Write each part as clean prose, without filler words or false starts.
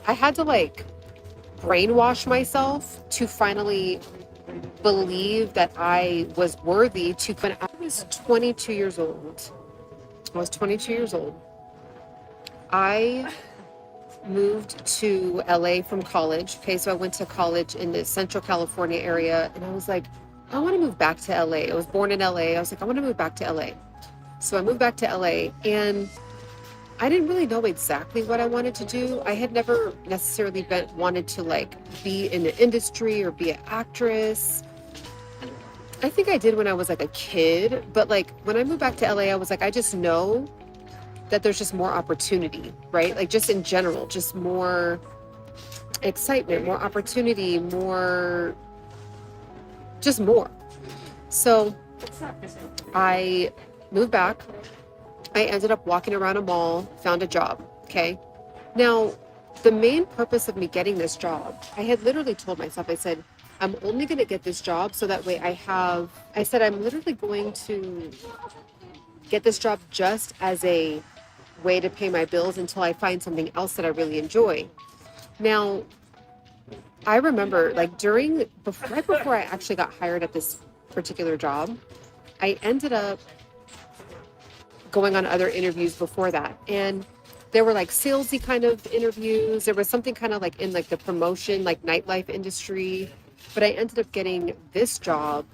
I had to like brainwash myself to finally believe that I was worthy to. When I was 22 years old, I was 22 years old. I moved to LA from college. Okay, so I went to college in the Central California area, and I was like, I want to move back to LA. I was born in LA. I was like, I want to move back to LA. So I moved back to LA, and I didn't really know exactly what I wanted to do. I had never necessarily wanted to like be in the industry or be an actress. I think I did when I was like a kid, but like when I moved back to LA, I was like, I just know that there's just more opportunity, right? Like just in general, just more excitement, more opportunity, just more. So I moved back. I ended up walking around a mall, found a job. Okay. Now, the main purpose of me getting this job, I had literally told myself, I said, I'm only going to get this job so that way I said, I'm literally going to get this job just as a way to pay my bills until I find something else that I really enjoy. Now, I remember like right before I actually got hired at this particular job, I ended up going on other interviews before that. And there were like salesy kind of interviews. There was something kind of like in like the promotion, like nightlife industry. But I ended up getting this job,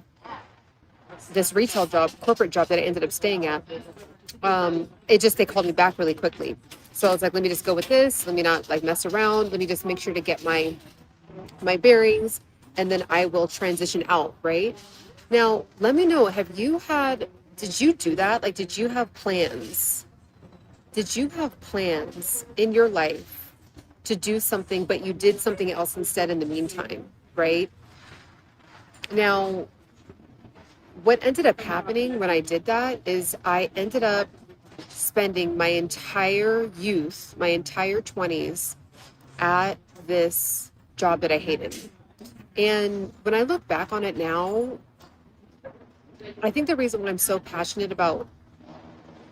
this retail job, corporate job that I ended up staying at. They called me back really quickly. So I was like, let me just go with this. Let me not like mess around. Let me just make sure to get my bearings, and then I will transition out, right? Now, let me know, did you do that? Like, did you have plans? Did you have plans in your life to do something, but you did something else instead in the meantime, right? Now, what ended up happening when I did that is I ended up spending my entire youth, my entire 20s at this job that I hated. And when I look back on it now, I think the reason why I'm so passionate about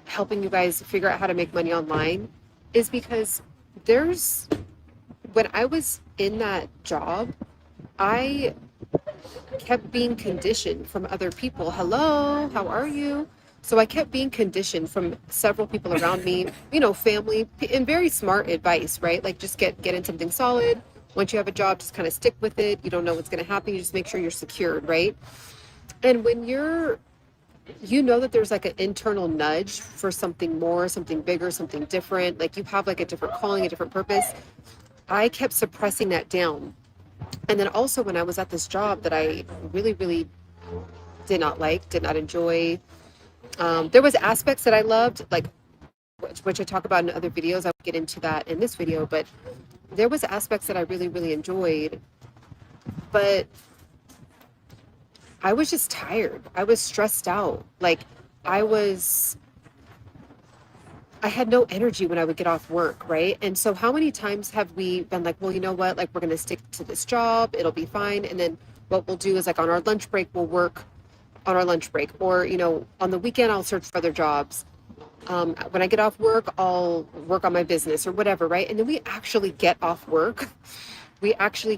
helping you guys figure out how to make money online is because when I was in that job, I kept being conditioned from other people. Hello, how are you? So I kept being conditioned from several people around me, family, and very smart advice, right? Like just get into something solid. Once you have a job, just kind of stick with it. You don't know what's going to happen. You just make sure you're secured, right? And when you know that there's like an internal nudge for something more, something bigger, something different, like you have like a different calling, a different purpose. I kept suppressing that down. And then also when I was at this job that I really, really did not enjoy, there was aspects that I loved, like which I talk about in other videos. I won't get into that in this video, but there was aspects that I really, really enjoyed, but I was just tired. I was stressed out. Like I had no energy when I would get off work, right? And so how many times have we been like, well, you know what? Like we're going to stick to this job. It'll be fine. And then what we'll do is like on our lunch break, we'll work on our lunch break, or, on the weekend, I'll search for other jobs. When I get off work, I'll work on my business or whatever, right? And then we actually get off work. We actually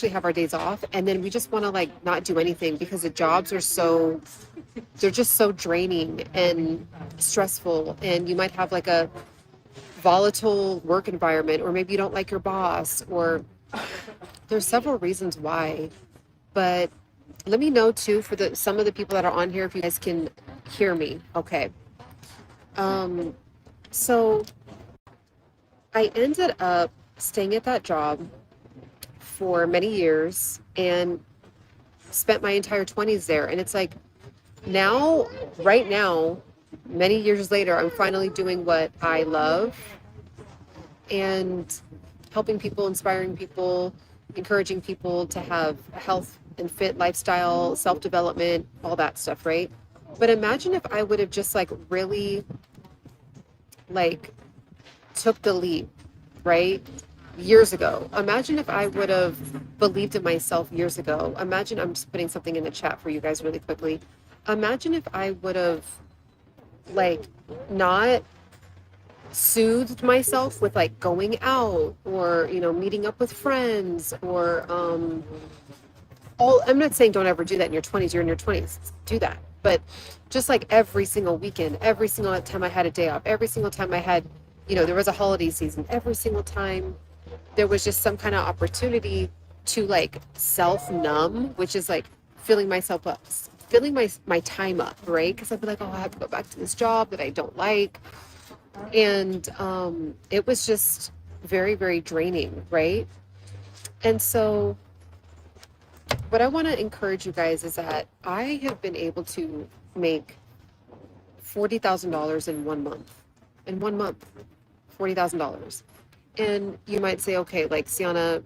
have our days off, and then we just want to like not do anything because the jobs they're just so draining and stressful. And you might have like a volatile work environment, or maybe you don't like your boss, or there's several reasons why. But let me know too for some of the people that are on here if you guys can hear me. Okay. So I ended up staying at that job for many years and spent my entire 20s there. And it's like right now, many years later, I'm finally doing what I love and helping people, inspiring people, encouraging people to have a health and fit lifestyle, self-development, all that stuff, right? But imagine if I would have just like really like took the leap, right? Years ago. Imagine if I would have believed in myself years ago. Imagine, I'm just putting something in the chat for you guys really quickly. Imagine if I would have like not soothed myself with like going out or, meeting up with friends or, I'm not saying don't ever do that in your 20s. You're in your 20s. Do that. But just like every single weekend, every single time I had a day off, every single time I had, there was a holiday season, every single time there was just some kind of opportunity to like self numb, which is like filling myself up, filling my time up, right? Because I'd be like, oh, I have to go back to this job that I don't like. And it was just very, very draining, right? And so what I want to encourage you guys is that I have been able to make $40,000 in 1 month. In 1 month, $40,000. And you might say, okay, like Ciana,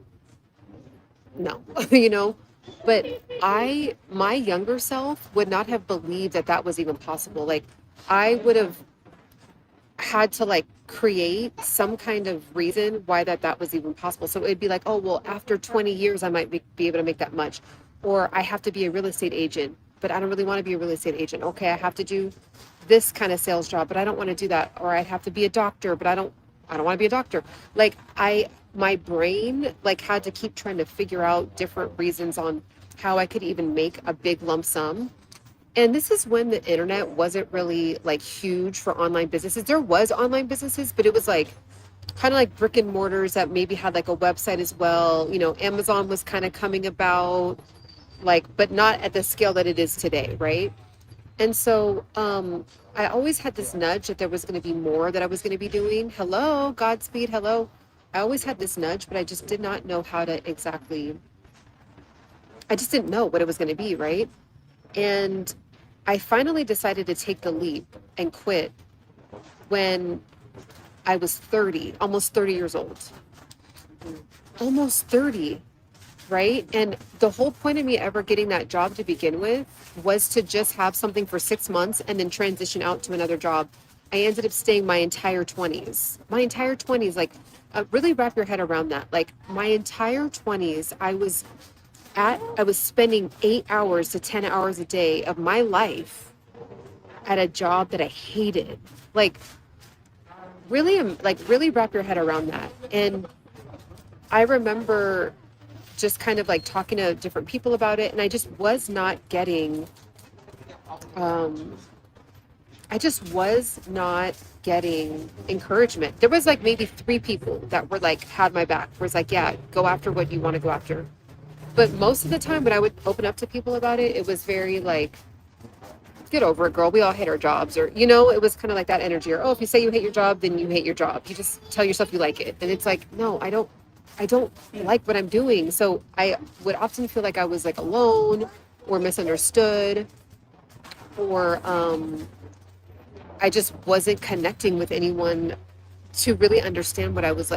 no, but my younger self would not have believed that that was even possible. Like I would have had to like create some kind of reason why that was even possible. So it'd be like, oh, well, after 20 years, I might be able to make that much. Or I have to be a real estate agent, but I don't really want to be a real estate agent. Okay, I have to do this kind of sales job, but I don't want to do that. Or I have to be a doctor, but I don't want to be a doctor. Like my brain like had to keep trying to figure out different reasons on how I could even make a big lump sum. And this is when the internet wasn't really like huge for online businesses. There was online businesses, but it was like kind of like brick and mortars that maybe had like a website as well. Amazon was kind of coming about, like, but not at the scale that it is today, right? And so I always had this nudge that there was going to be more that I was going to be doing. Hello, Godspeed, hello. I always had this nudge, but I just did not know how to exactly, I just didn't know what it was going to be, right? And I finally decided to take the leap and quit when I was 30, almost 30 years old. Almost 30, right? And the whole point of me ever getting that job to begin with was to just have something for 6 months and then transition out to another job. I ended up staying my entire 20s. My entire 20s, like, really wrap your head around that. Like, my entire 20s, I was spending 8 hours to 10 hours a day of my life at a job that I hated. Like really wrap your head around that. And I remember just kind of like talking to different people about it, and I just was not getting encouragement. There was like maybe 3 people that were like had my back. Was like, yeah, go after what you want to go after. But most of the time when I would open up to people about it, it was very like, get over it, girl. We all hate our jobs. Or, it was kind of like that energy. Or, oh, if you say you hate your job, then you hate your job. You just tell yourself you like it. And it's like, no, I don't like what I'm doing. So I would often feel like I was like alone or misunderstood, or I just wasn't connecting with anyone to really understand what I was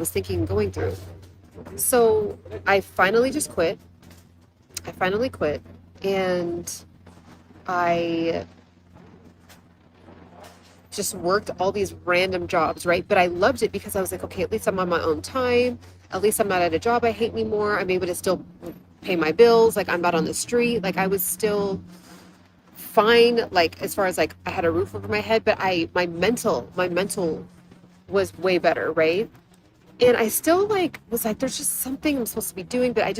thinking and going through. So I finally just quit. And I just worked all these random jobs, right? But I loved it because I was like, okay, at least I'm on my own time. At least I'm not at a job I hate anymore. I'm able to still pay my bills. Like, I'm not on the street. Like, I was still fine. Like, as far as like I had a roof over my head, but my mental was way better, right? And I still like was like, there's just something I'm supposed to be doing, but I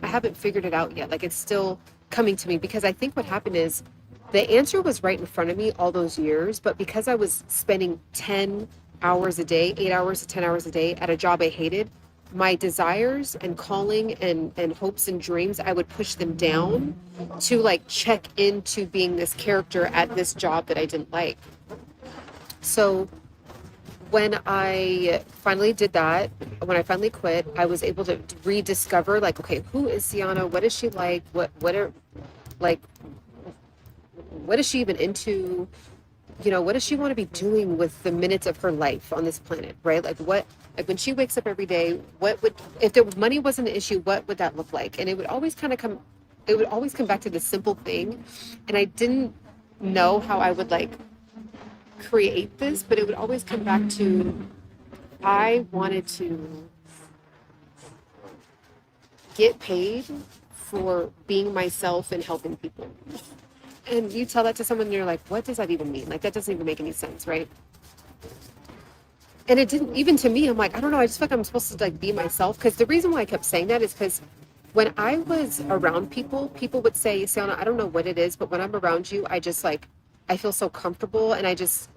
haven't figured it out yet. Like, it's still coming to me, because I think what happened is the answer was right in front of me all those years, but because I was spending 10 hours a day, 8 hours to 10 hours a day at a job I hated, my desires and calling and hopes and dreams, I would push them down to like check into being this character at this job that I didn't like. So when I finally did that, when I finally quit, I was able to rediscover, like, okay, who is Ciana? What is she like? What is she even into? What does she want to be doing with the minutes of her life on this planet, right? Like when she wakes up every day, if money wasn't an issue, what would that look like? And it would always come back to this simple thing. And I didn't know how I would like create this, but it would always come back to, I wanted to get paid for being myself and helping people. And you tell that to someone and you're like, what does that even mean? Like, that doesn't even make any sense, right? And it didn't, even to me, I'm like, I don't know, I just feel like I'm supposed to like be myself. Because the reason why I kept saying that is because when I was around people, people would say, Ciana, I don't know what it is, but when I'm around you, I just like, I feel so comfortable and I just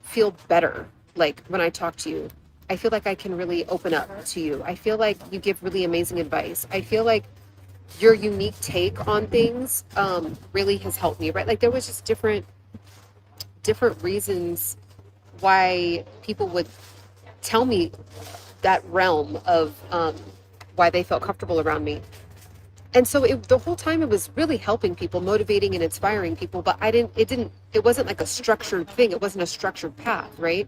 feel better. Like when I talk to you, I feel like I can really open up to you. I feel like you give really amazing advice. I feel like your unique take on things really has helped me, right? Like there was just different reasons why people would tell me that realm of why they felt comfortable around me. And so the whole time it was really helping people, motivating and inspiring people, but it wasn't like a structured thing. It wasn't a structured path, right?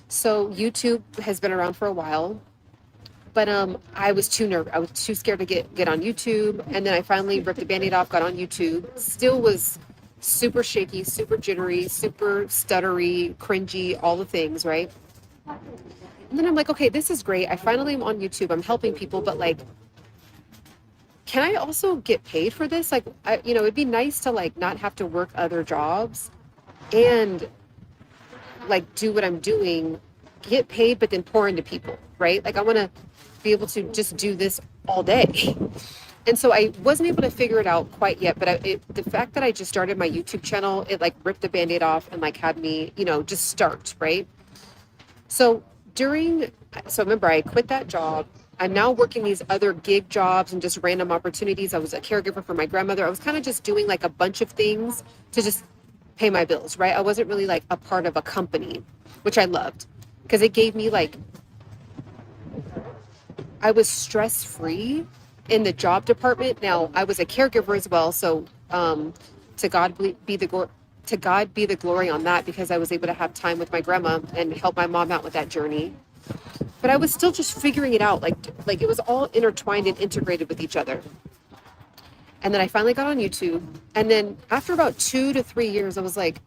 So YouTube has been around for a while, but I was too nervous. I was too scared to get on YouTube. And then I finally ripped the Band-Aid off, got on YouTube, still was super shaky, super jittery, super stuttery, cringy, all the things, right? And then I'm like, okay, this is great. I finally am on YouTube. I'm helping people, but like, can I also get paid for this? Like, it'd be nice to like not have to work other jobs and like do what I'm doing, get paid, but then pour into people, right? Like I want to be able to just do this all day. And so I wasn't able to figure it out quite yet, but the fact that I just started my YouTube channel, it like ripped the Band-Aid off and like had me, just start, right? So remember I quit that job. I'm now working these other gig jobs and just random opportunities. I was a caregiver for my grandmother. I was kind of just doing like a bunch of things to just pay my bills, right? I wasn't really like a part of a company, which I loved because it gave me like, I was stress-free in the job department. Now I was a caregiver as well. So to God be the glory on that, because I was able to have time with my grandma and help my mom out with that journey. But I was still just figuring it out. Like it was all intertwined and integrated with each other. And then I finally got on YouTube. And then after about 2 to 3 years, I was like,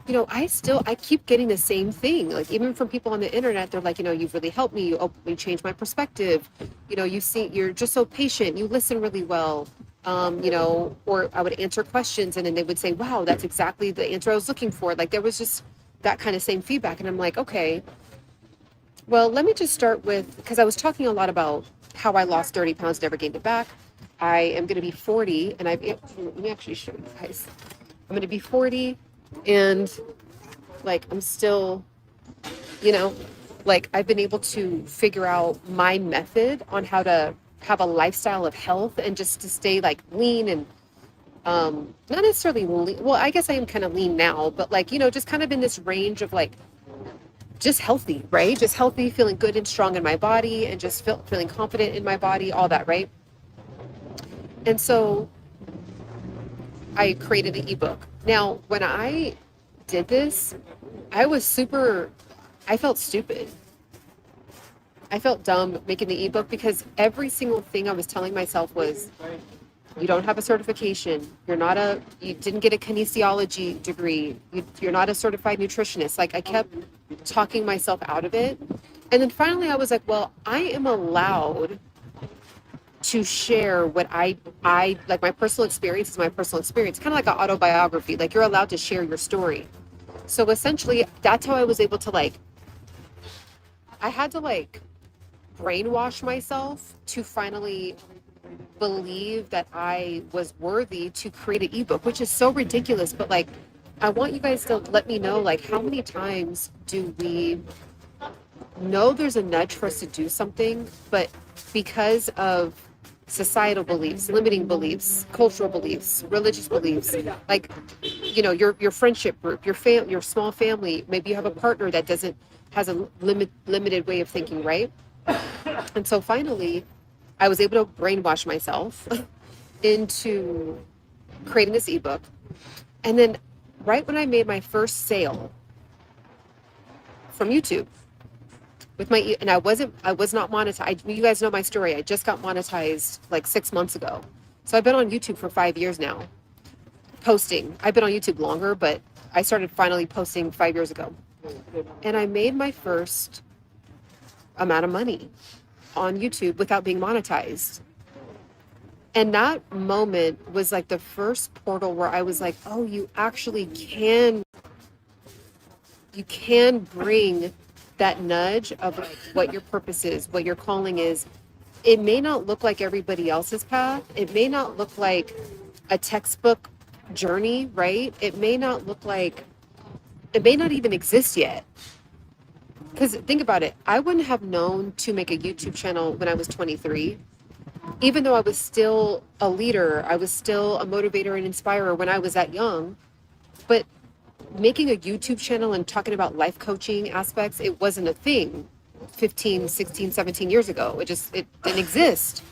I keep getting the same thing. Like even from people on the internet, they're like, you've really helped me. You changed my perspective. You're just so patient. You listen really well. Or I would answer questions and then they would say, wow, that's exactly the answer I was looking for. Like there was just that kind of same feedback. And I'm like, okay, well, let me just start with, because I was talking a lot about how I lost 30 pounds, never gained it back. I am going to be 40 and let me actually show you guys. I'm going to be 40 and like, I'm still, like I've been able to figure out my method on how to have a lifestyle of health and just to stay like lean and not necessarily lean. Well, I guess I am kind of lean now, but like, just kind of in this range of like, just healthy, right? Just healthy, feeling good and strong in my body and just feeling confident in my body, all that, right? And so I created an ebook. Now, when I did this, I felt stupid. I felt dumb making the ebook because every single thing I was telling myself was, you don't have a certification. You didn't get a kinesiology degree. You're not a certified nutritionist. Like I kept talking myself out of it. And then finally I was like, well, I am allowed to share what I like. My personal experience is my personal experience, kind of like an autobiography. Like you're allowed to share your story. So essentially that's how I was able to I had to brainwash myself to finally believe that I was worthy to create an ebook, which is so ridiculous. But I want you guys to let me know, how many times do we know there's a nudge for us to do something, but because of societal beliefs, limiting beliefs, cultural beliefs, religious beliefs, your friendship group, your small family, maybe you have a partner that has a limited way of thinking, right? And so finally, I was able to brainwash myself into creating this ebook. And then right when I made my first sale from YouTube and I was not monetized. You guys know my story. I just got monetized 6 months ago. So I've been on YouTube for 5 years now, posting. I've been on YouTube longer, but I started finally posting 5 years ago. And I made my first amount of money on YouTube without being monetized. And that moment was the first portal where I was like, oh, you actually can bring that nudge of like what your purpose is, what your calling is. It may not look like everybody else's path. It may not look like a textbook journey, right? It may not look like, it may not even exist yet. Because think about it, I wouldn't have known to make a YouTube channel when I was 23, even though I was still a leader, I was still a motivator and inspirer when I was that young. But making a YouTube channel and talking about life coaching aspects, it wasn't a thing 15, 16, 17 years ago. It didn't exist.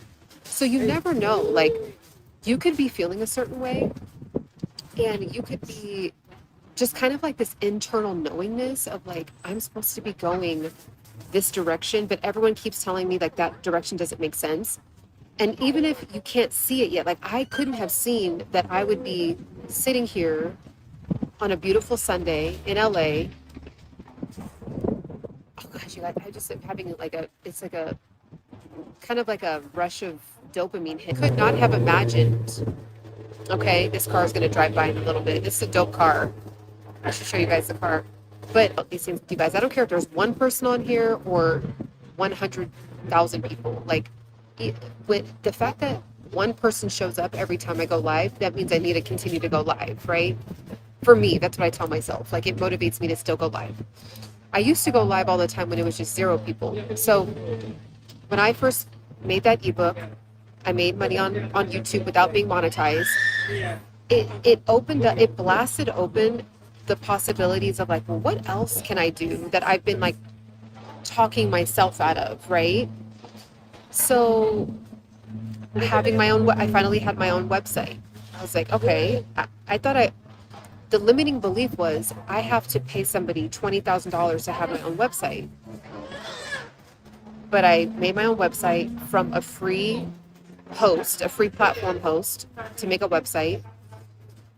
So you never know, like you could be feeling a certain way and you could be just kind of like this internal knowingness of like, I'm supposed to be going this direction, but everyone keeps telling me like that direction doesn't make sense. And even if you can't see it yet, like I couldn't have seen that I would be sitting here on a beautiful Sunday in LA. Oh gosh, you guys, I just am having like it's like a kind of like a rush of dopamine hit. Could not have imagined. Okay, this car is going to drive by in a little bit. This is a dope car. I should show you guys the car. But these things, you guys, I don't care if there's one person on here or 100,000 people. Like, with the fact that one person shows up every time I go live, that means I need to continue to go live, right? For me, that's what I tell myself. Like, it motivates me to still go live. I used to go live all the time when it was just 0 people. So when I first made that ebook, I made money on YouTube without being monetized. It blasted open the possibilities of like, well, what else can I do that I've been like talking myself out of, right? So I finally had my own website. I was like, okay, I thought the limiting belief was I have to pay somebody $20,000 to have my own website. But I made my own website from a free host, a free platform host to make a website.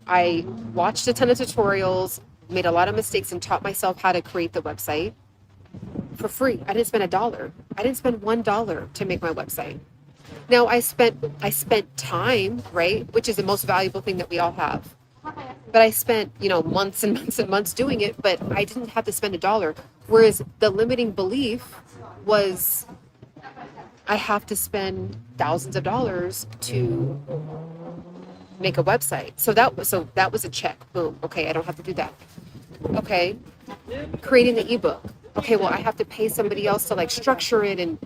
I watched a ton of tutorials, made a lot of mistakes, and taught myself how to create the website for free. I didn't spend $1. I didn't spend $1 to make my website. Now I spent time, right? Which is the most valuable thing that we all have. But I spent, months and months and months doing it, but I didn't have to spend $1. Whereas the limiting belief was I have to spend thousands of dollars to make a website. So that was a check. Boom. Okay, I don't have to do that. Okay. Creating the ebook. Okay, well, I have to pay somebody else to like structure it, and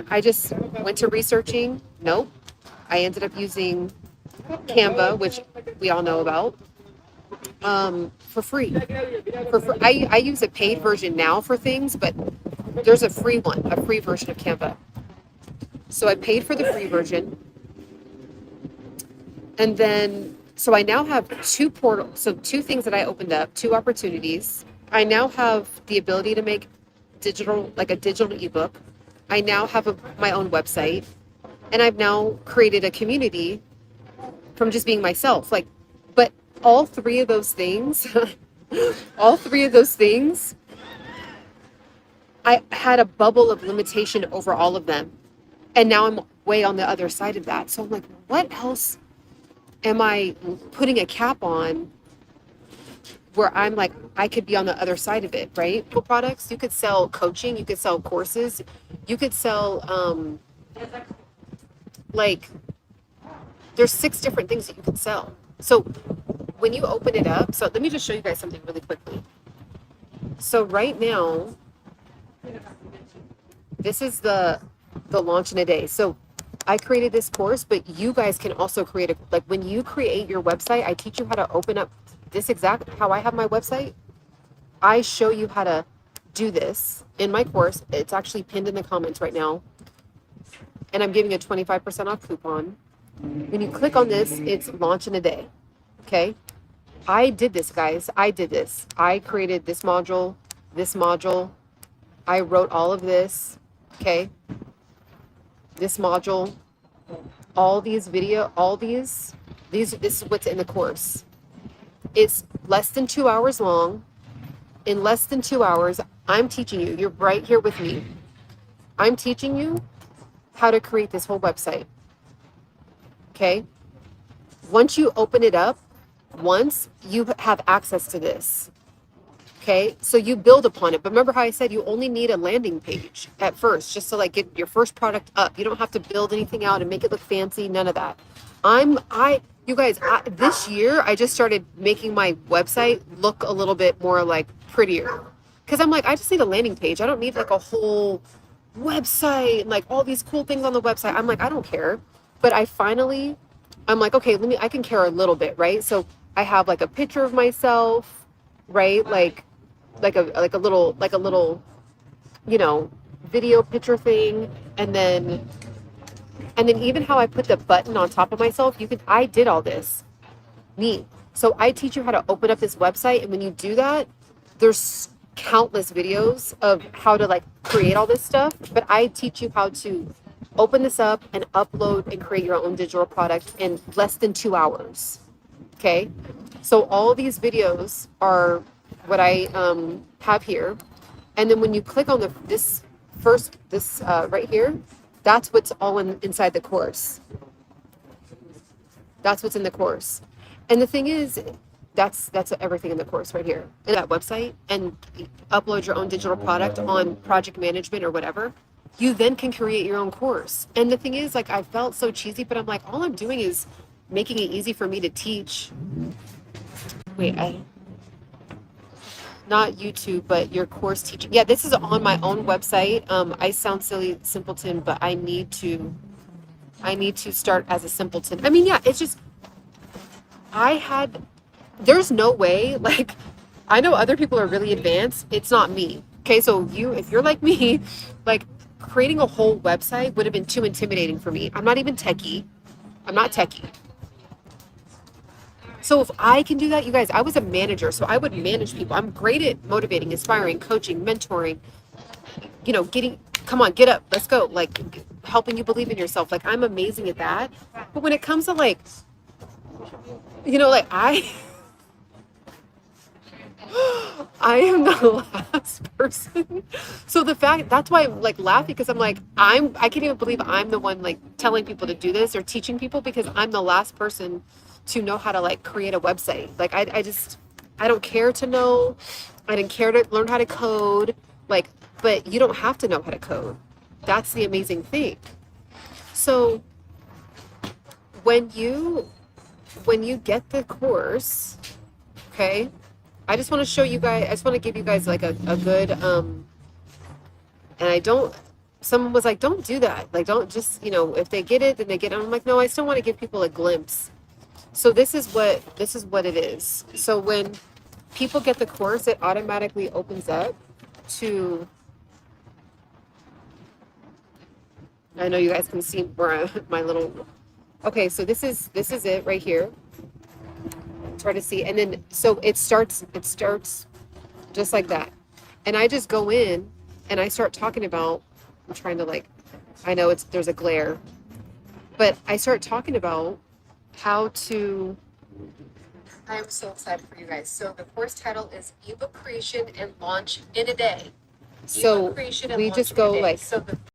I just went to researching. Nope. I ended up using Canva, which we all know about, for free. I use a paid version now for things, but there's a free version of Canva. So I paid for the free version. And then, so I now have 2 portals. So 2 things that I opened up, 2 opportunities. I now have the ability to make a digital ebook. I now have my own website, and I've now created a community from just being myself. But all 3 of those things, I had a bubble of limitation over all of them. And now I'm way on the other side of that. So I'm like, what else am I putting a cap on where I'm like, I could be on the other side of it, right? Products, you could sell coaching, you could sell courses, you could sell, there's 6 different things that you could sell. So when you open it up, so let me just show you guys something really quickly. So right now, this is the launch in a day. So I created this course, but you guys can also create when you create your website, I teach you how to open up this exact, how I have my website. I show you how to do this in my course. It's actually pinned in the comments right now. And I'm giving a 25% off coupon. When you click on this, it's launch in a day. Okay. I did this, guys. I did this. I created this module. I wrote all of this. Okay. This module, this is what's in the course. It's less than 2 hours long. In less than 2 hours, I'm teaching you. You're right here with me. I'm teaching you how to create this whole website. Okay? Once you open it up, you have access to this. Okay, so you build upon it. But remember how I said you only need a landing page at first, just to like get your first product up. You don't have to build anything out and make it look fancy, none of that. You guys, this year I just started making my website look a little bit more like prettier. Because I'm like, I just need a landing page. I don't need like a whole website and like all these cool things on the website. I'm like, I don't care. But I'm like, okay, I can care a little bit, right? So I have like a picture of myself, right? Like a little, video picture thing. And then even how I put the button on top of myself, I did all this. Me. So I teach you how to open up this website. And when you do that, there's countless videos of how to like create all this stuff. But I teach you how to open this up and upload and create your own digital product in less than 2 hours. Okay. So all these videos are what I have here. And then when you click on this right here, that's what's all inside the course. That's what's in the course. And the thing is, that's everything in the course right here. And that website, and upload your own digital product on project management or whatever. You then can create your own course. And the thing is, like, I felt so cheesy, but I'm like, all I'm doing is making it easy for me to teach. Not YouTube, but your course teaching. Yeah, this is on my own website. I sound silly, simpleton, but I need to start as a simpleton. I mean, yeah, it's just, there's no way, like, I know other people are really advanced. It's not me. Okay, so if you're like me, like, creating a whole website would have been too intimidating for me. I'm not even techie. I'm not techie. So if I can do that, you guys, I was a manager, so I would manage people. I'm great at motivating, inspiring, coaching, mentoring, come on, get up, let's go. Like, helping you believe in yourself. Like, I'm amazing at that. But when it comes to like, I am the last person. So that's why I'm like laughing, because I'm like, I can't even believe I'm the one like telling people to do this or teaching people, because I'm the last person to know how to like create a website. Like, I don't care to know. I didn't care to learn how to code. Like, but you don't have to know how to code. That's the amazing thing. So when you get the course, okay, I just want to show you guys, I just want to give you guys like a good, someone was like, don't do that. Like, don't just, if they get it, then they get it. I'm like, no, I still want to give people a glimpse. So this is what it is. So when people get the course, it automatically opens up to, I know you guys can see where my little, okay, so this is it right here. Try to see. And then, so it starts just like that. And I just go in and I start talking about, I'm trying to like, I know there's a glare, but I start talking about how to, I'm so excited for you guys. So the course title is Ebook Creation and Launch in a Day. So we just go like, so the